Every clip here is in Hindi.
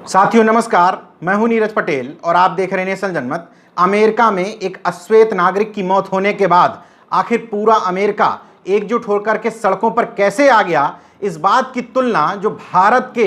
साथियों नमस्कार, मैं हूं नीरज पटेल और आप देख रहे हैं नेशनल जनमत। अमेरिका में एक अश्वेत नागरिक की मौत होने के बाद आखिर पूरा अमेरिका एकजुट होकर के सड़कों पर कैसे आ गया, इस बात की तुलना जो भारत के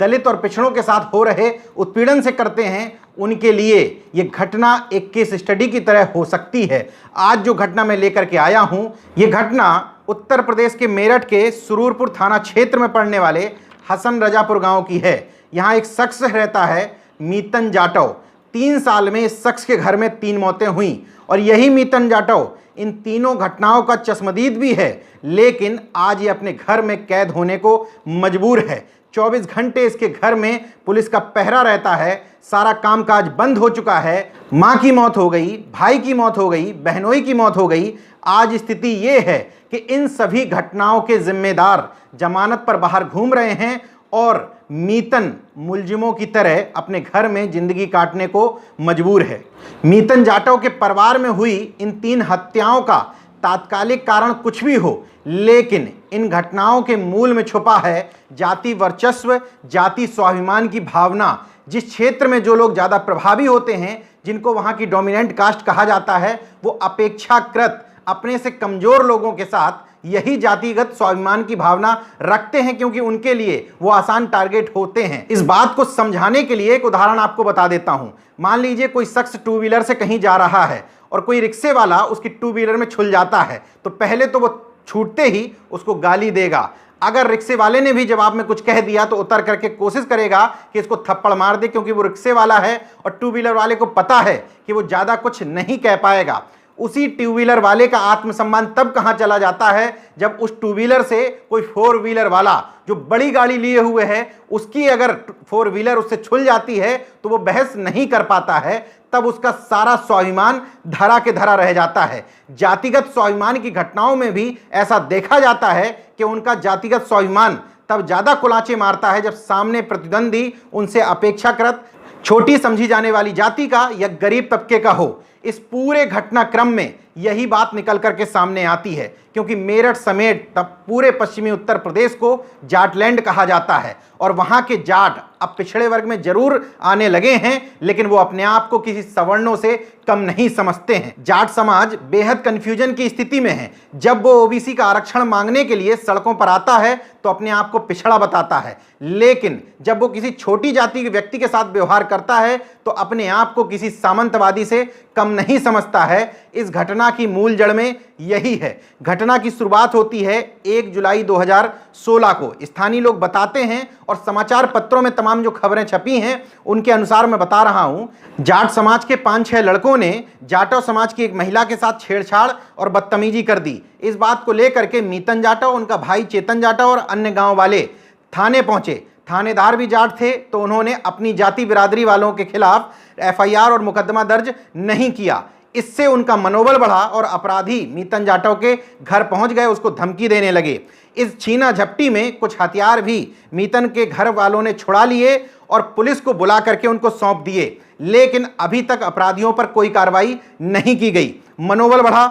दलित और पिछड़ों के साथ हो रहे उत्पीड़न से करते हैं, उनके लिए ये घटना एक केस स्टडी की तरह हो सकती है। आज जो घटना मैं लेकर के आया हूं, ये घटना उत्तर प्रदेश के मेरठ के सुरूरपुर थाना क्षेत्र में पड़ने वाले हसन रजापुर गांव की है। यहाँ एक शख्स रहता है मीतन जाटव। 3 साल में इस शख्स के घर में 3 मौतें हुई और यही मीतन जाटव इन तीनों घटनाओं का चश्मदीद भी है, लेकिन आज ये अपने घर में कैद होने को मजबूर है। 24 घंटे इसके घर में पुलिस का पहरा रहता है। सारा कामकाज बंद हो चुका है। माँ की मौत हो गई, भाई की मौत हो गई, बहनोई की मौत हो गई। आज स्थिति ये है कि इन सभी घटनाओं के जिम्मेदार जमानत पर बाहर घूम रहे हैं और मीतन मुलजिमों की तरह अपने घर में जिंदगी काटने को मजबूर है। मीतन जाटव के परिवार में हुई इन 3 हत्याओं का तात्कालिक कारण कुछ भी हो, लेकिन इन घटनाओं के मूल में छुपा है जाति वर्चस्व, जाति स्वाभिमान की भावना। जिस क्षेत्र में जो लोग ज़्यादा प्रभावी होते हैं, जिनको वहाँ की डोमिनेंट कास्ट कहा जाता है, वो अपेक्षाकृत अपने से कमज़ोर लोगों के साथ यही जातिगत स्वाभिमान की भावना रखते हैं, क्योंकि उनके लिए वो आसान टारगेट होते हैं। इस बात को समझाने के लिए एक उदाहरण आपको बता देता हूं। मान लीजिए कोई शख्स 2 व्हीलर से कहीं जा रहा है और कोई रिक्शे वाला उसकी 2 व्हीलर में छुल जाता है, तो पहले तो वो छूटते ही उसको गाली देगा। अगर रिक्शे वाले ने भी जवाब में कुछ कह दिया तो उतर करके कोशिश करेगा कि इसको थप्पड़ मार दे, क्योंकि वो रिक्शे वाला है और 2 व्हीलर वाले को पता है कि वो ज़्यादा कुछ नहीं कह पाएगा। उसी 2 व्हीलर वाले का आत्मसम्मान तब कहां चला जाता है जब उस 2 व्हीलर से कोई 4 व्हीलर वाला जो बड़ी गाड़ी लिए हुए है, उसकी अगर 4 व्हीलर उससे छुल जाती है तो वो बहस नहीं कर पाता है। तब उसका सारा स्वाभिमान धरा के धरा रह जाता है। जातिगत स्वाभिमान की घटनाओं में भी ऐसा देखा जाता है कि उनका जातिगत स्वाभिमान तब ज्यादा कुलाचे मारता है जब सामने प्रतिद्वंदी उनसे अपेक्षाकृत छोटी समझी जाने वाली जाति का या गरीब तबके का हो। इस पूरे घटनाक्रम में यही बात निकल करके सामने आती है, क्योंकि मेरठ समेत तब पूरे पश्चिमी उत्तर प्रदेश को जाटलैंड कहा जाता है और वहां के जाट अब पिछड़े वर्ग में जरूर आने लगे हैं, लेकिन वो अपने आप को किसी सवर्णों से कम नहीं समझते हैं। जाट समाज बेहद कंफ्यूजन की स्थिति में है। जब वो ओबीसी का आरक्षण मांगने के लिए सड़कों पर आता है तो अपने आप को पिछड़ा बताता है, लेकिन जब वो किसी छोटी जाति के व्यक्ति के साथ व्यवहार करता है तो अपने आप को किसी सामंतवादी से कम नहीं समझता है। इस घटना की मूल जड़ में यही है। घटना की शुरुआत होती है 1 जुलाई 2016 को। स्थानीय लोग बताते हैं और समाचार पत्रों में तमाम जो खबरें छपी हैं उनके अनुसार मैं बता रहा हूं। जाट समाज के 5-6 लड़कों ने जाटव समाज की एक महिला के साथ छेड़छाड़ और बदतमीजी कर दी। इस बात को लेकर के मीतन जाटव, उनका भाई चेतन जाटव और अन्य गांव वाले थाने पहुंचे। थानेदार भी जाट थे, तो उन्होंने अपनी जाति बिरादरी वालों के खिलाफ FIR और मुकदमा दर्ज नहीं किया। इससे उनका मनोबल बढ़ा और अपराधी मीतन जाटव के घर पहुंच गए, उसको धमकी देने लगे। इस छीना झपटी में कुछ हथियार भी मीतन के घर वालों ने छुड़ा लिए और पुलिस को बुला करके उनको सौंप दिए, लेकिन अभी तक अपराधियों पर कोई कार्रवाई नहीं की गई। मनोबल बढ़ा।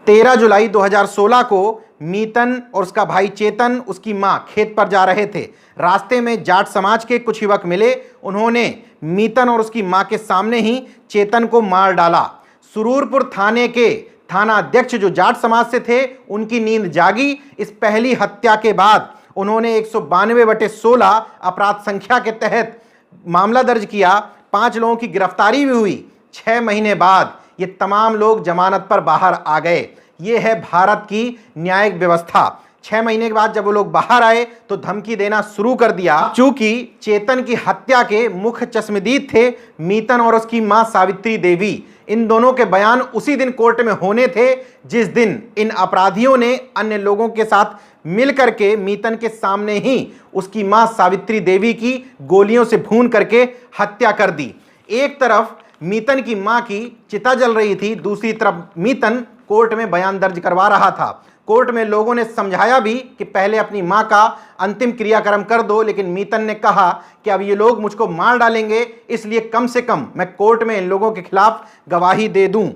13 जुलाई 2016 को मीतन और उसका भाई चेतन, उसकी मां खेत पर जा रहे थे। रास्ते में जाट समाज के कुछ युवक मिले। उन्होंने मीतन और उसकी मां के सामने ही चेतन को मार डाला। सुरूरपुर थाने के थाना अध्यक्ष जो जाट समाज से थे, उनकी नींद जागी। इस पहली हत्या के बाद उन्होंने 192/16 अपराध संख्या के तहत मामला दर्ज किया। 5 लोगों की गिरफ्तारी भी हुई। 6 महीने बाद ये तमाम लोग जमानत पर बाहर आ गए। ये है भारत की न्यायिक व्यवस्था। 6 महीने के बाद जब वो लोग बाहर आए तो धमकी देना शुरू कर दिया। चूंकि चेतन की हत्या के मुख्य चश्मदीद थे मीतन और उसकी मां सावित्री देवी। इन दोनों के बयान उसी दिन कोर्ट में होने थे जिस दिन इन अपराधियों ने अन्य लोगों के साथ मिलकर के मीतन के सामने ही उसकी मां सावित्री देवी की गोलियों से भून करके हत्या कर दी। एक तरफ मीतन की मां की चिता जल रही थी, दूसरी तरफ मीतन कोर्ट में बयान दर्ज करवा रहा था। कोर्ट में लोगों ने समझाया भी कि पहले अपनी मां का अंतिम क्रियाक्रम कर दो, लेकिन मीतन ने कहा कि अब ये लोग मुझको मार डालेंगे, इसलिए कम से कम मैं कोर्ट में इन लोगों के खिलाफ गवाही दे दूं।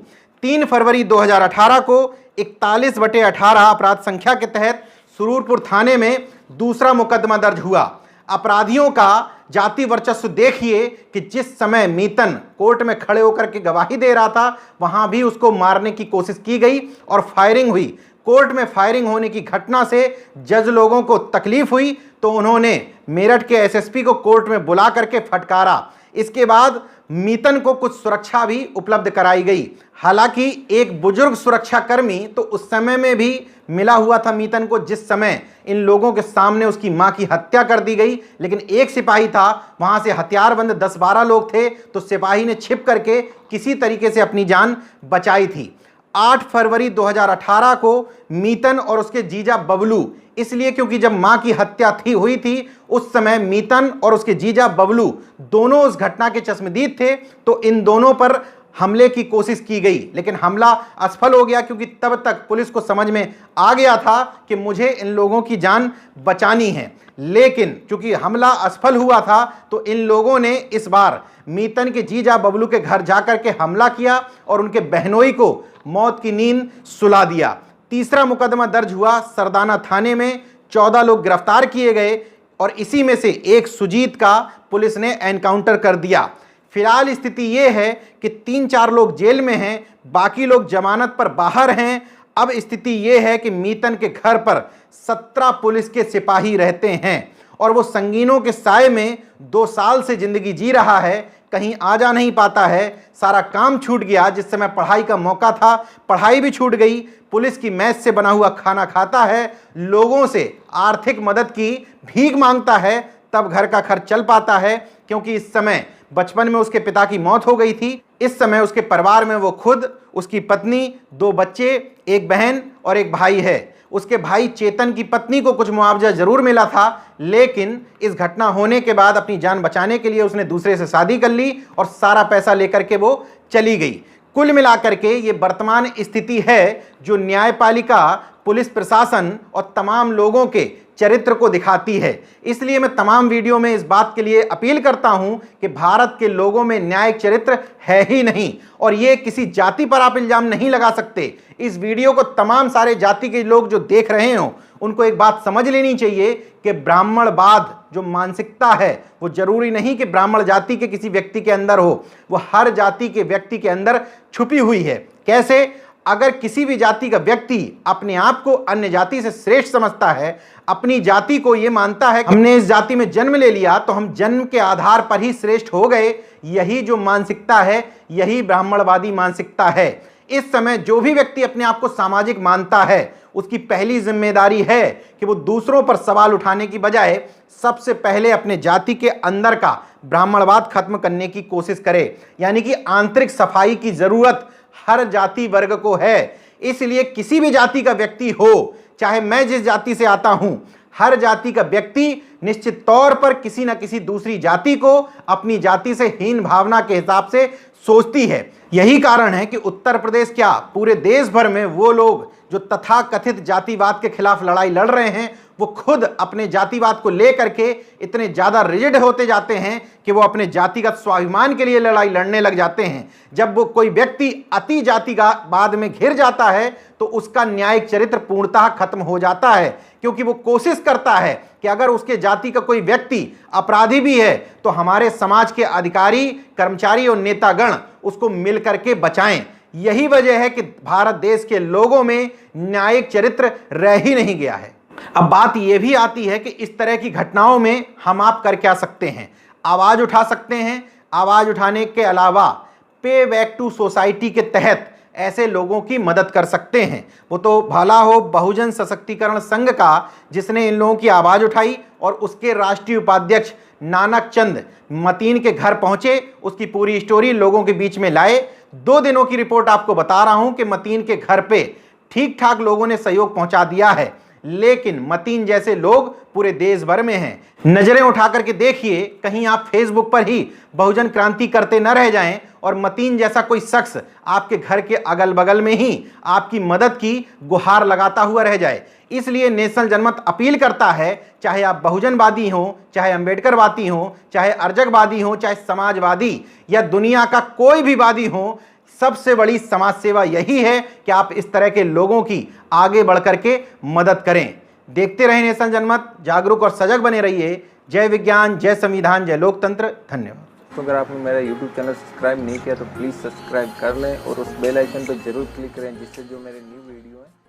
3 फरवरी 2018 को 41/18 अपराध संख्या के तहत सुरूरपुर थाने में दूसरा मुकदमा दर्ज हुआ। अपराधियों का जाति वर्चस्व देखिए कि जिस समय मीतन कोर्ट में खड़े होकर के गवाही दे रहा था, वहां भी उसको मारने की कोशिश की गई और फायरिंग हुई। कोर्ट में फायरिंग होने की घटना से जज लोगों को तकलीफ हुई, तो उन्होंने मेरठ के एसएसपी को कोर्ट में बुला करके फटकारा। इसके बाद मीतन को कुछ सुरक्षा भी उपलब्ध कराई गई। हालांकि एक बुजुर्ग सुरक्षाकर्मी तो उस समय में भी मिला हुआ था मीतन को, जिस समय इन लोगों के सामने उसकी मां की हत्या कर दी गई। लेकिन एक सिपाही था, वहां से हथियारबंद 10-12 लोग थे, तो सिपाही ने छिप करके किसी तरीके से अपनी जान बचाई थी। 8 फरवरी 2018 को मीतन और उसके जीजा बबलू, इसलिए क्योंकि जब मां की हत्या हुई थी उस समय मीतन और उसके जीजा बबलू दोनों उस घटना के चश्मदीद थे, तो इन दोनों पर हमले की कोशिश की गई, लेकिन हमला असफल हो गया, क्योंकि तब तक पुलिस को समझ में आ गया था कि मुझे इन लोगों की जान बचानी है। लेकिन चूंकि हमला असफल हुआ था, तो इन लोगों ने इस बार मीतन के जीजा बबलू के घर जाकर के हमला किया और उनके बहनोई को मौत की नींद सुला दिया। तीसरा मुकदमा दर्ज हुआ सरदाना थाने में, 14 लोग गिरफ्तार किए गए और इसी में से एक सुजीत का पुलिस ने एनकाउंटर कर दिया। फिलहाल स्थिति यह है कि 3-4 लोग जेल में हैं, बाकी लोग जमानत पर बाहर हैं। अब स्थिति यह है कि मीतन के घर पर 17 पुलिस के सिपाही रहते हैं और वो संगीनों के साए में 2 साल से जिंदगी जी रहा है, कहीं आ जा नहीं पाता है। सारा काम छूट गया, जिस समय पढ़ाई का मौका था पढ़ाई भी छूट गई। पुलिस की मैस से बना हुआ खाना खाता है, लोगों से आर्थिक मदद की भीख मांगता है, तब घर का खर्च चल पाता है। क्योंकि इस समय बचपन में उसके पिता की मौत हो गई थी। इस समय उसके परिवार में वो खुद, उसकी पत्नी, 2 बच्चे, एक बहन और एक भाई है। उसके भाई चेतन की पत्नी को कुछ मुआवजा जरूर मिला था, लेकिन इस घटना होने के बाद अपनी जान बचाने के लिए उसने दूसरे से शादी कर ली और सारा पैसा लेकर के वो चली गई। कुल मिलाकर के ये वर्तमान स्थिति है जो न्यायपालिका, पुलिस प्रशासन और तमाम लोगों के चरित्र को दिखाती है। इसलिए मैं तमाम वीडियो में इस बात के लिए अपील करता हूं कि भारत के लोगों में न्यायिक चरित्र है ही नहीं, और ये किसी जाति पर आप इल्जाम नहीं लगा सकते। इस वीडियो को तमाम सारे जाति के लोग जो देख रहे हो उनको एक बात समझ लेनी चाहिए कि ब्राह्मणवाद जो मानसिकता है वो जरूरी नहीं कि ब्राह्मण जाति के किसी व्यक्ति के अंदर हो, वो हर जाति के व्यक्ति के अंदर छुपी हुई है। कैसे? अगर किसी भी जाति का व्यक्ति अपने आप को अन्य जाति से श्रेष्ठ समझता है, अपनी जाति को यह मानता है कि हमने इस जाति में जन्म ले लिया तो हम जन्म के आधार पर ही श्रेष्ठ हो गए, यही जो मानसिकता है यही ब्राह्मणवादी मानसिकता है। इस समय जो भी व्यक्ति अपने आप को सामाजिक मानता है उसकी पहली जिम्मेदारी है कि वो दूसरों पर सवाल उठाने की बजाय सबसे पहले अपने जाति के अंदर का ब्राह्मणवाद खत्म करने की कोशिश करे। यानी कि आंतरिक सफाई की जरूरत हर जाति वर्ग को है। इसलिए किसी भी जाति का व्यक्ति हो, चाहे मैं जिस जाति से आता हूं, हर जाति का व्यक्ति निश्चित तौर पर किसी न किसी दूसरी जाति को अपनी जाति से हीन भावना के हिसाब से सोचती है। यही कारण है कि उत्तर प्रदेश क्या पूरे देश भर में वो लोग जो तथाकथित जातिवाद के खिलाफ लड़ाई लड़ रहे हैं वो खुद अपने जातिवाद को लेकर के इतने ज्यादा रिजिड होते जाते हैं कि वो अपने जातिगत स्वाभिमान के लिए लड़ाई लड़ने लग जाते हैं। जब वो कोई व्यक्ति अति जातिवाद में घिर जाता है तो उसका न्यायिक चरित्र पूर्णतः खत्म हो जाता है, क्योंकि वो कोशिश करता है कि अगर उसके जाति का कोई व्यक्ति अपराधी भी है तो हमारे समाज के अधिकारी, कर्मचारी और नेतागण उसको मिल करके बचाएं। यही वजह है कि भारत देश के लोगों में न्यायिक चरित्र रह ही नहीं गया है। अब बात यह भी आती है कि इस तरह की घटनाओं में हम आप कर क्या सकते हैं? आवाज उठा सकते हैं। आवाज उठाने के अलावा पे बैक टू सोसाइटी के तहत ऐसे लोगों की मदद कर सकते हैं। वो तो भला हो बहुजन सशक्तिकरण संघ का, जिसने इन लोगों की आवाज उठाई, और उसके राष्ट्रीय उपाध्यक्ष नानक चंद मतीन के घर पहुंचे, उसकी पूरी स्टोरी लोगों के बीच में लाए। 2 दिनों की रिपोर्ट आपको बता रहा हूं कि मतीन के घर पे ठीक ठाक लोगों ने सहयोग पहुंचा दिया है, लेकिन मतीन जैसे लोग पूरे देश भर में हैं। नजरें उठा करके देखिए, कहीं आप फेसबुक पर ही बहुजन क्रांति करते न रह जाएं और मतीन जैसा कोई शख्स आपके घर के अगल बगल में ही आपकी मदद की गुहार लगाता हुआ रह जाए। इसलिए नेशनल जनमत अपील करता है, चाहे आप बहुजनवादी हो, चाहे अंबेडकरवादी हो, चाहे अर्जकवादी हो, चाहे समाजवादी या दुनिया का कोई भी वादी हो, सबसे बड़ी समाज सेवा यही है कि आप इस तरह के लोगों की आगे बढ़ करके मदद करें। देखते रहे नेशन जनमत, जागरूक और सजग बने रहिए। जय विज्ञान, जय संविधान, जय लोकतंत्र। धन्यवाद। तो अगर आपने मेरा YouTube चैनल सब्सक्राइब नहीं किया तो प्लीज़ सब्सक्राइब कर लें और उस बेल आइकन पर जरूर क्लिक करें, जिससे जो मेरे न्यू वीडियो है